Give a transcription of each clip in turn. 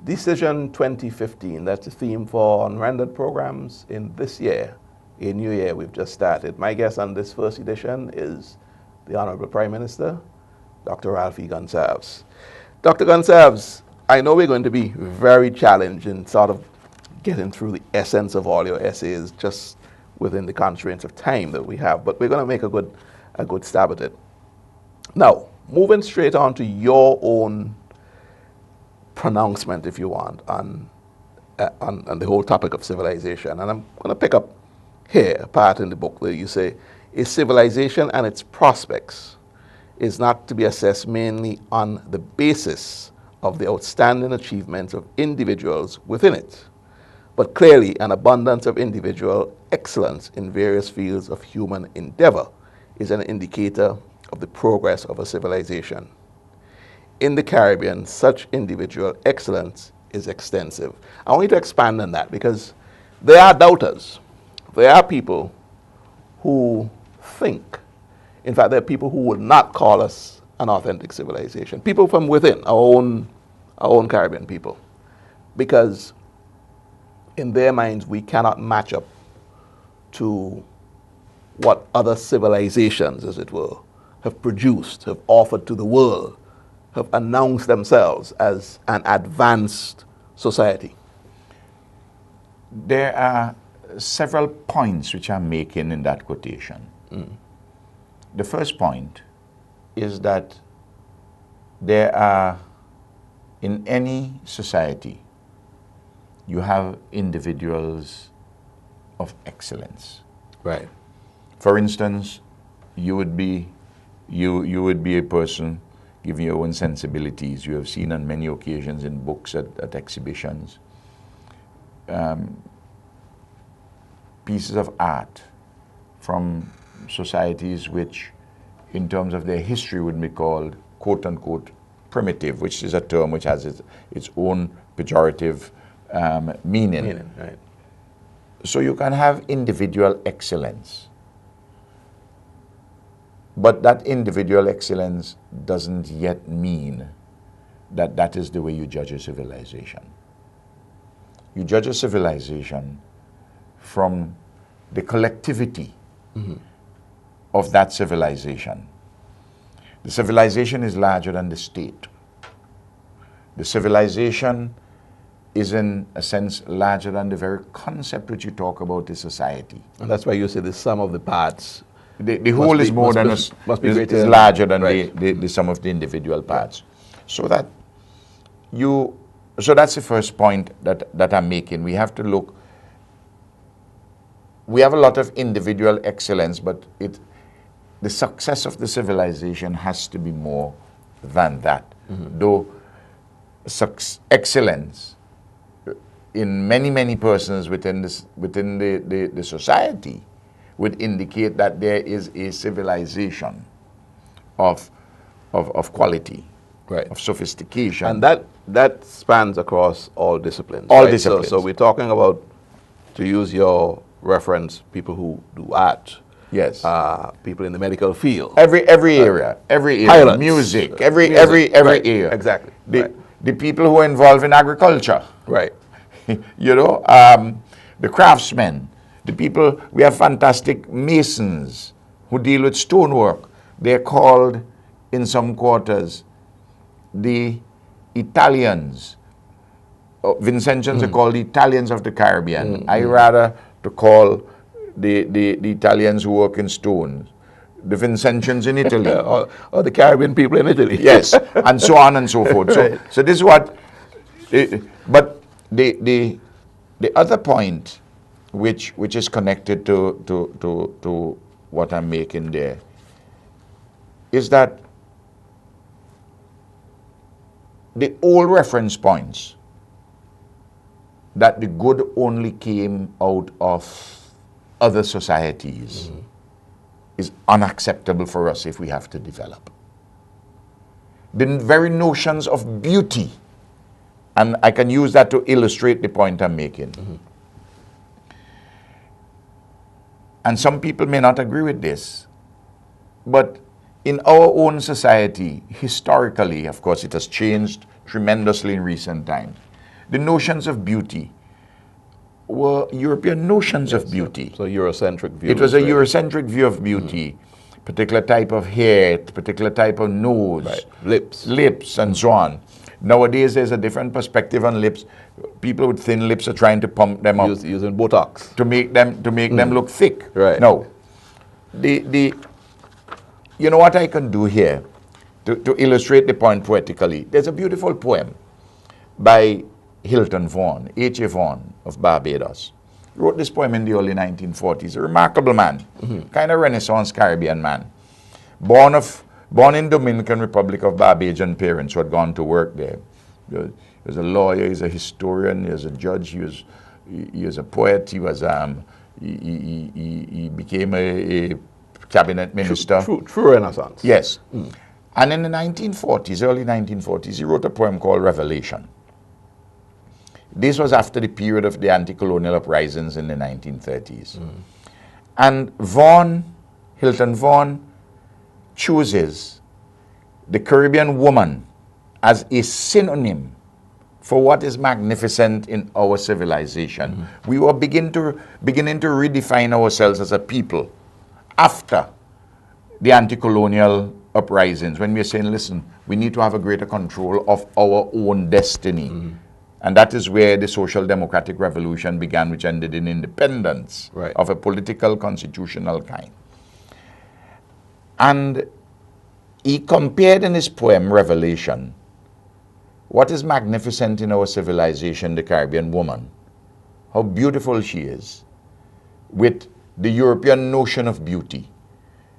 Decision 2015, that's the theme for Unrendered programs in this year, a new year we've just started. My guest on this first edition is the Honorable Prime Minister, Dr. Ralphie Gonsalves. Dr. Gonsalves, I know we're going to be very challenged in sort of getting through the essence of all your essays just within the constraints of time that we have, but we're going to make a good stab at it. Now, moving straight on to your own pronouncement, if you want, on the whole topic of civilization. And I'm going to pick up here a part in the book where you say, a civilization and its prospects is not to be assessed mainly on the basis of the outstanding achievements of individuals within it, but clearly an abundance of individual excellence in various fields of human endeavor is an indicator of the progress of a civilization. In the Caribbean, such individual excellence is extensive. I want you to expand on that because there are doubters. There are people who think, in fact, there are people who would not call us an authentic civilization. People from within, our own Caribbean people. Because in their minds, we cannot match up to what other civilizations, as it were, have produced, have offered to the world, have announced themselves as an advanced society. There are several points which I'm making in that quotation. The first point is that there are, in any society, you have individuals of excellence. Right. For instance, you would be a person giving your own sensibilities. You have seen on many occasions in books, at exhibitions, pieces of art from societies which, in terms of their history, would be called, quote-unquote, primitive, which is a term which has its own pejorative meaning. Right. So you can have individual excellence. But that individual excellence doesn't yet mean that that is the way you judge a civilization. You judge a civilization from the collectivity of that civilization. The civilization is larger than the state. The civilization is, in a sense, larger than the very concept which you talk about, the society. And that's why you say the sum of the parts. The whole is more than is larger than the sum of the individual parts. So that's the first point that I'm making. We have to look. We have a lot of individual excellence, but the success of the civilization has to be more than that. Though excellence in many persons within the society would indicate that there is a civilization of quality, right, of sophistication. And that spans across all disciplines. All right? disciplines. So we're talking about, to use your reference, people who do art. Yes. People in the medical field. Every area, pilots, music, every area. Exactly. The people who are involved in agriculture. Right. You know, the craftsmen. The people, we have fantastic masons who deal with stonework. They're called, in some quarters, the Italians. Vincentians are called the Italians of the Caribbean. I rather to call the Italians who work in stones the Vincentians in Italy. or the Caribbean people in Italy. Yes, and so on and so forth. Right. So this is what, but the other point which is connected to what I'm making there is that the old reference points that the good only came out of other societies is unacceptable for us if we have to develop. The very notions of beauty, and I can use that to illustrate the point I'm making. And some people may not agree with this, but in our own society, historically, of course, it has changed tremendously in recent times. the notions of beauty were European notions of beauty. So Eurocentric view. It was a Eurocentric view of beauty. Particular type of hair, particular type of nose, lips, and so on. Nowadays, there's a different perspective on lips. People with thin lips are trying to pump them up using Botox to make them look thick. Right. No, you know what I can do here to illustrate the point poetically. There's a beautiful poem by Hilton Vaughan, H.A. Vaughan of Barbados. He wrote this poem in the early 1940s. A remarkable man, kind of Renaissance Caribbean man. Born in Dominican Republic of Barbadian parents who had gone to work there. He was a lawyer, he's a historian, he was a judge, he was a poet, he became a cabinet minister. True Renaissance. Yes. And in the 1940s, early 1940s, he wrote a poem called Revelation. This was after the period of the anti-colonial uprisings in the 1930s. And Hilton Vaughan, chooses the Caribbean woman as a synonym for what is magnificent in our civilization. We were beginning to redefine ourselves as a people after the anti-colonial uprisings, when we are saying, listen, we need to have a greater control of our own destiny. And that is where the social democratic revolution began, which ended in independence of a political, constitutional kind. And he compared in his poem, Revelation, what is magnificent in our civilization, the Caribbean woman, how beautiful she is, with the European notion of beauty,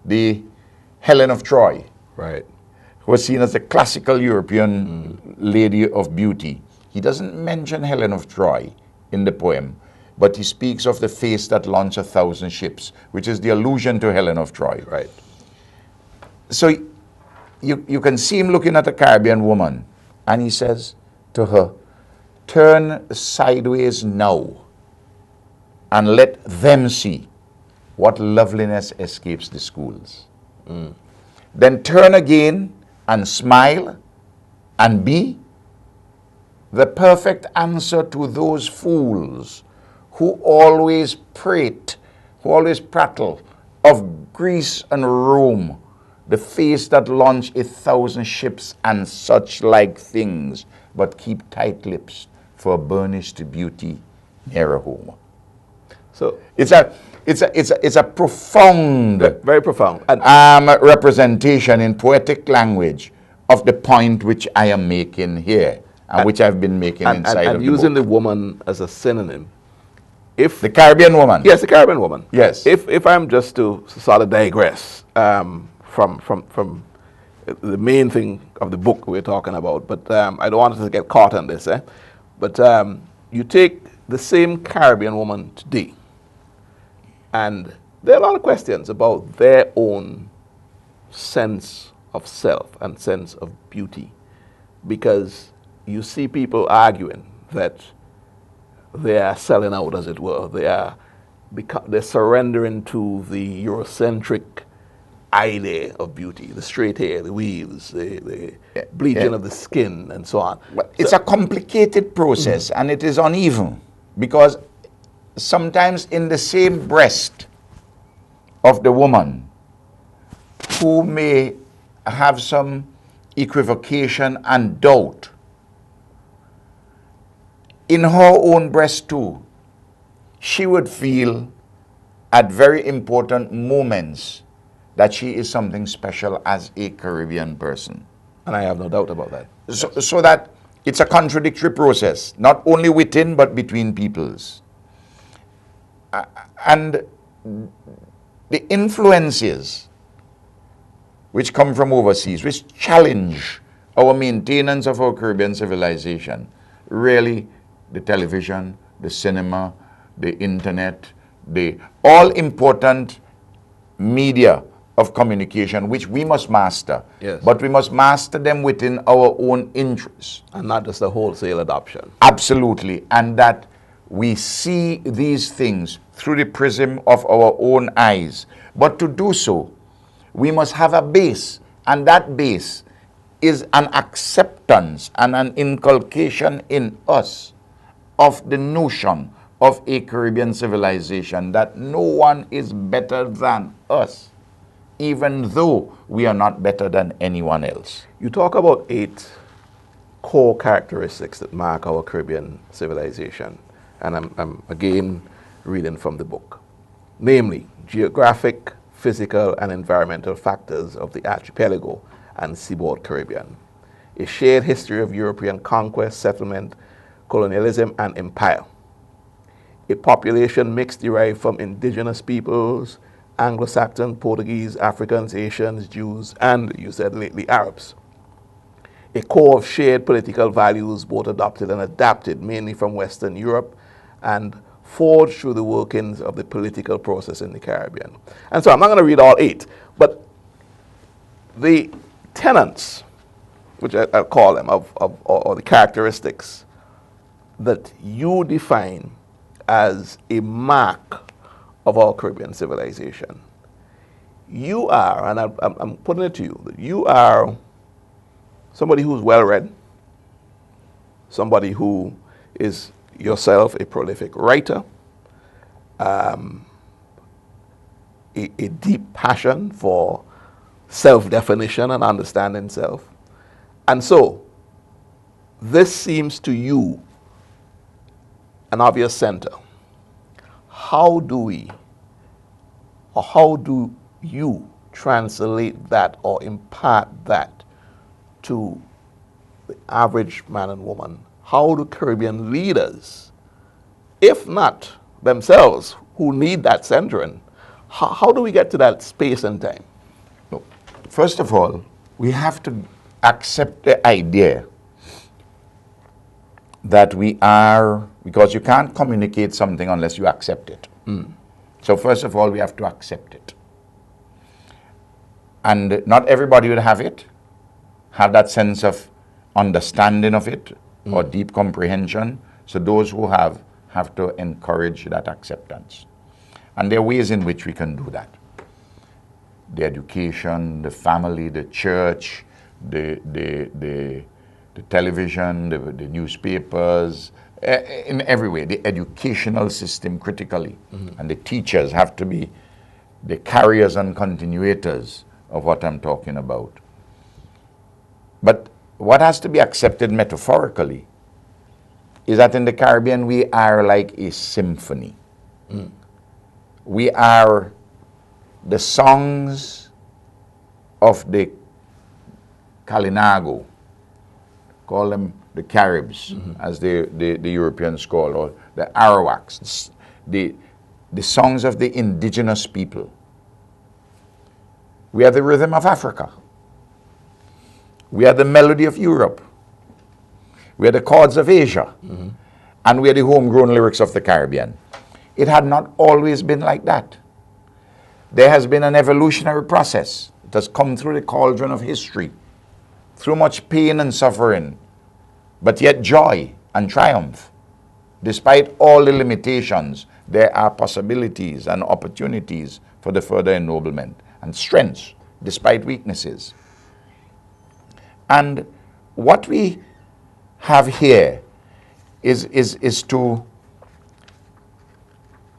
the Helen of Troy, who was seen as a classical European lady of beauty. He doesn't mention Helen of Troy in the poem, but he speaks of the face that launched 1,000 ships, which is the allusion to Helen of Troy. So you can see him looking at a Caribbean woman, and he says to her, turn sideways now, and let them see what loveliness escapes the schools. Then turn again and smile and be the perfect answer to those fools who always prate, who always prattle of Greece and Rome, the face that launch 1,000 ships and such like things, but keep tight lips for burnished beauty nearer home. So it's a profound, very profound, representation in poetic language of the point which I am making here. And which I've been making inside of the using book. the woman as a synonym. If the Caribbean woman. Yes, the Caribbean woman. Yes. If I'm just to sort of digress from the main thing of the book we're talking about, but I don't want us to get caught on this. But you take the same Caribbean woman today, and there are a lot of questions about their own sense of self and sense of beauty, because you see people arguing that they are selling out, as it were. They're surrendering to the Eurocentric idea of beauty, the straight hair, the weaves, the bleaching of the skin, and so on. Well, it's a complicated process, and it is uneven, because sometimes in the same breast of the woman who may have some equivocation and doubt, in her own breast too, she would feel at very important moments that she is something special as a Caribbean person. And I have no doubt about that. So that it's a contradictory process, not only within but between peoples. And the influences which come from overseas, which challenge our maintenance of our Caribbean civilization, really the television, the cinema, the internet, the all-important media of communication, which we must master. Yes. But we must master them within our own interests. And not just a wholesale adoption. Absolutely. And that we see these things through the prism of our own eyes. But to do so, we must have a base. And that base is an acceptance and an inculcation in us of the notion of a Caribbean civilization that no one is better than us, even though we are not better than anyone else. You talk about 8 core characteristics that mark our Caribbean civilization, and I'm again reading from the book. Namely, geographic, physical, and environmental factors of the archipelago and seaboard Caribbean. A shared history of European conquest, settlement, colonialism, and empire. A population mix derived from indigenous peoples, Anglo-Saxon, Portuguese, Africans, Asians, Jews, and, you said lately, Arabs. A core of shared political values, both adopted and adapted, mainly from Western Europe, and forged through the workings of the political process in the Caribbean. And so I'm not going to read all 8, but the tenets, which I'll call them, or the characteristics that you define as a mark of our Caribbean civilization. You are, and I'm putting it to you, that you are somebody who's well-read, somebody who is yourself a prolific writer, a deep passion for self-definition and understanding self. And so, this seems to you an obvious center. How do you translate that or impart that to the average man and woman? How do Caribbean leaders, if not themselves, who need that centering, how do we get to that space and time? First of all, we have to accept the idea that we are, because you can't communicate something unless you accept it. So first of all, we have to accept it. And not everybody will have it, have that sense of understanding of it, or deep comprehension. So those who have to encourage that acceptance. And there are ways in which we can do that. The education, the family, the church, the television, the newspapers, in every way, the educational system critically. And the teachers have to be the carriers and continuators of what I'm talking about. But what has to be accepted metaphorically is that in the Caribbean we are like a symphony. We are the songs of the Kalinago, call them the Caribs, as the Europeans call, or the Arawaks, the songs of the indigenous people. We are the rhythm of Africa. We are the melody of Europe. We are the chords of Asia. And we are the homegrown lyrics of the Caribbean. It had not always been like that. There has been an evolutionary process. It has come through the cauldron of history, through much pain and suffering, but yet joy and triumph. Despite all the limitations, there are possibilities and opportunities for the further ennoblement, and strengths despite weaknesses. And what we have here is to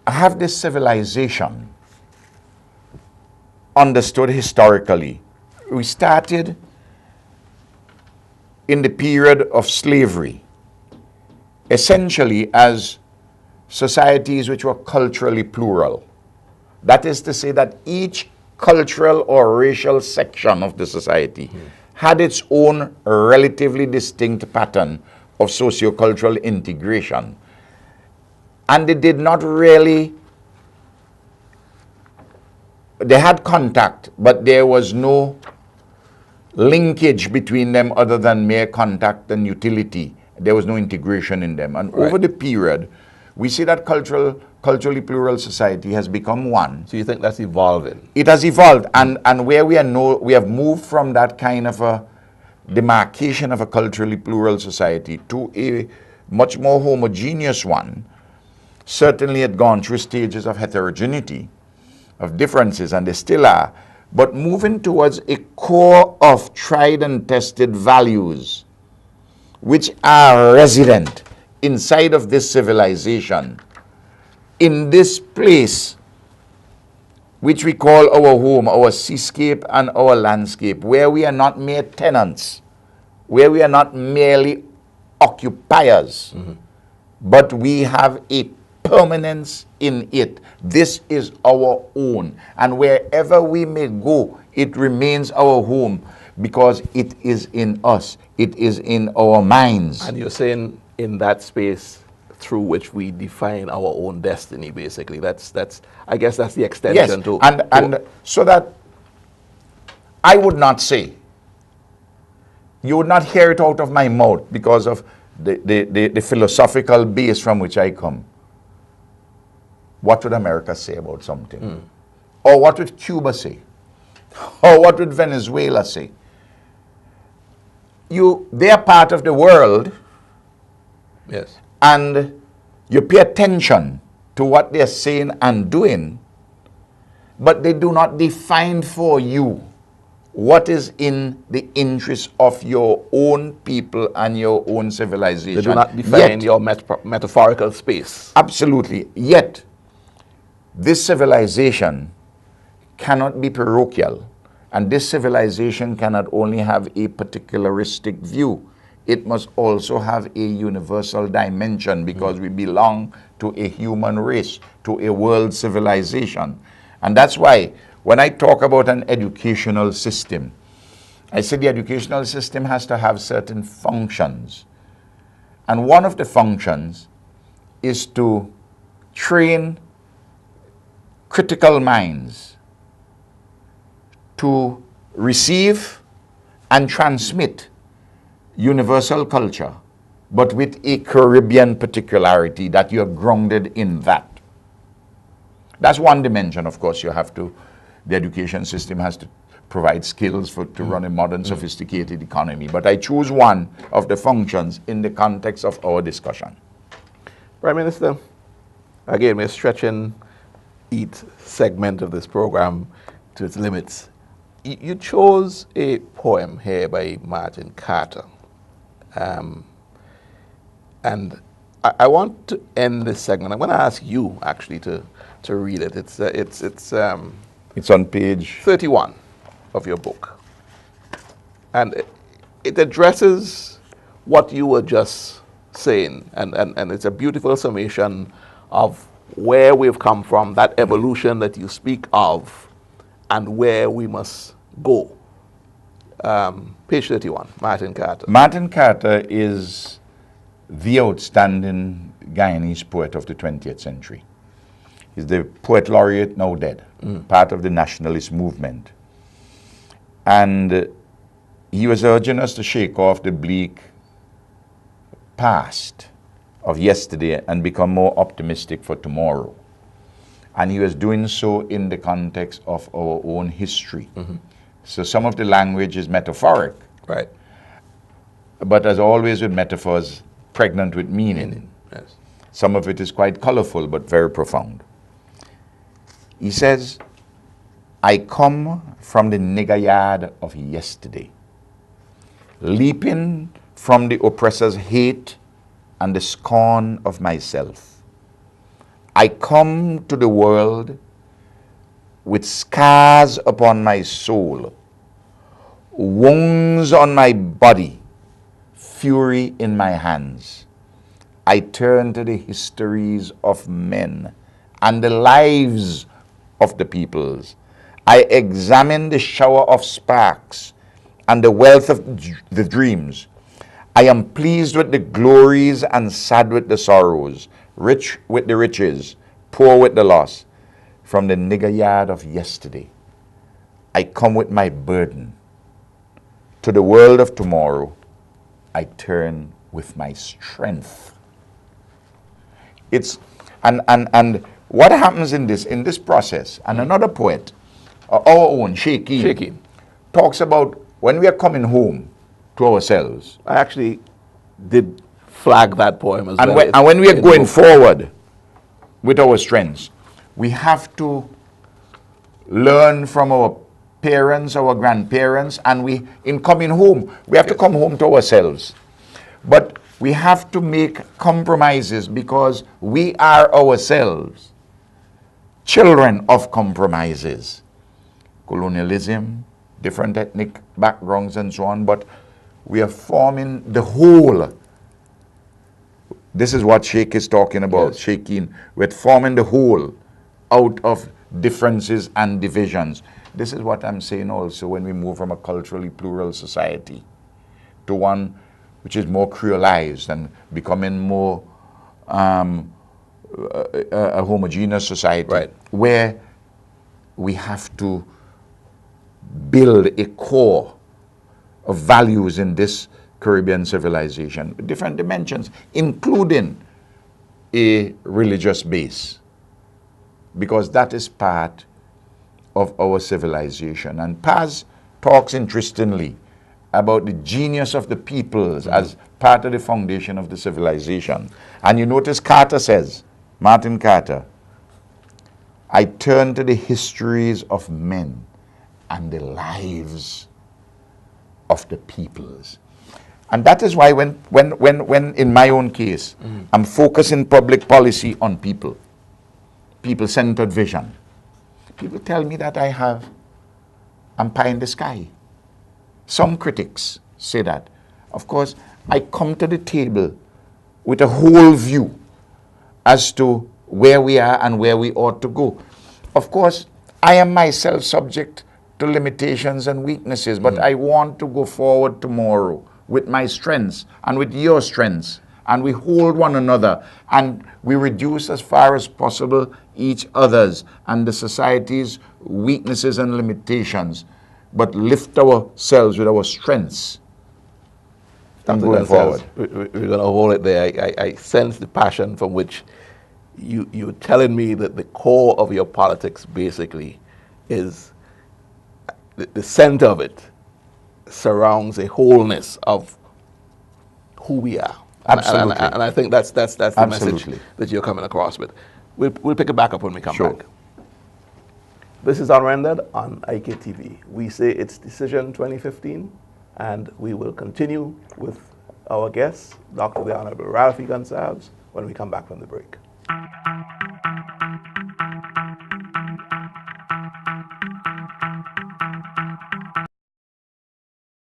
have this civilization understood historically. We started in the period of slavery, essentially as societies which were culturally plural. That is to say that each cultural or racial section of the society had its own relatively distinct pattern of sociocultural integration. And they did not really, they had contact, but there was no linkage between them other than mere contact and utility. There was no integration in them. And over the period, we see that culturally plural society has become one. So you think that's evolving? It has evolved, and where we have moved from that kind of a demarcation of a culturally plural society to a much more homogeneous one. Certainly it gone through stages of heterogeneity, of differences, and they still are, but moving towards a core of tried and tested values which are resident inside of this civilization, in this place, which we call our home, our seascape and our landscape, where we are not mere tenants, where we are not merely occupiers, but we have a permanence in it. This is our own. And wherever we may go, it remains our home because it is in us. It is in our minds. And you're saying in that space through which we define our own destiny, basically. That's I guess that's the extension to... And so that I would not say, you would not hear it out of my mouth because of the philosophical base from which I come. What would America say about something? Or what would Cuba say? Or what would Venezuela say? They are part of the world. Yes. And you pay attention to what they're saying and doing, but they do not define for you what is in the interest of your own people and your own civilization. They do not define your metaphorical space. Absolutely. Yet, this civilization cannot be parochial, and this civilization cannot only have a particularistic view. It must also have a universal dimension because we belong to a human race, to a world civilization. And that's why when I talk about an educational system, I say the educational system has to have certain functions. And one of the functions is to train critical minds to receive and transmit universal culture, but with a Caribbean particularity that you're grounded in that. That's one dimension, of course. The education system has to provide skills to run a modern, sophisticated economy. But I choose one of the functions in the context of our discussion. Prime Minister, again, we're stretching each segment of this program to its limits. You chose a poem here by Martin Carter. And I want to end this segment. I'm going to ask you actually to read it. It's on page 31 of your book, and it addresses what you were just saying, and it's a beautiful summation of where we've come from, that evolution that you speak of, and where we must go. Page 31, Martin Carter. Martin Carter is the outstanding Guyanese poet of the 20th century. He's the poet laureate, now dead, part of the nationalist movement. And he was urging us to shake off the bleak past of yesterday and become more optimistic for tomorrow. And he was doing so in the context of our own history. So some of the language is metaphoric. Right. But as always with metaphors, pregnant with meaning. Yes. Some of it is quite colorful, but very profound. He says, I come from the nigger yard of yesterday, leaping from the oppressor's hate and the scorn of myself. I come to the world with scars upon my soul, wounds on my body, fury in my hands. I turn to the histories of men and the lives of the peoples. I examine the shower of sparks and the wealth of the dreams. I am pleased with the glories and sad with the sorrows, rich with the riches, poor with the loss. From the nigger yard of yesterday, I come with my burden. To the world of tomorrow, I turn with my strength. And what happens in this process, and another poet, our own, Sheikh, talks about when we are coming home to ourselves. I actually did flag that poem as well. And when we are going forward with our strengths, we have to learn from our parents, our grandparents, and in coming home, we have to come home to ourselves. But We have to make compromises because we are ourselves children of compromises. Colonialism, different ethnic backgrounds and so on, but we are forming the whole. This is what Sheikh is talking about, Yes. Sheikhin. We're forming the whole out of differences and divisions. This is what I'm saying also when we move from a culturally plural society to one which is more creolized and becoming more a homogeneous society, Right. where we have to build a core of values in this Caribbean civilization, with different dimensions, including a religious base, because that is part of our civilization. And Paz talks interestingly about the genius of the peoples as part of the foundation of the civilization. And you notice Carter says, Martin Carter, I turn to the histories of men and the lives of the peoples. And that is why when in my own case, I'm focusing public policy on people, people-centered vision. People tell me that I'm pie in the sky. Some critics say that. Of course, I come to the table with a whole view as to where we are and where we ought to go. Of course, I am myself subject to limitations and weaknesses, but I want to go forward tomorrow with my strengths and with your strengths, and we hold one another and we reduce as far as possible each other's and the society's weaknesses and limitations, but lift ourselves with our strengths and Dr. going Gonsalves, forward. we're going to hold it there. I sense the passion from which you're telling me that the core of your politics basically is the center of it surrounds a wholeness of who we are. Absolutely. And I think that's the message Absolutely. that you're coming across with. We'll pick it back up when we come Sure. back. This is Unrendered on IKTV. We say it's Decision 2015, and we will continue with our guest, Dr. the Honorable Ralphie Gonsalves, when we come back from the break.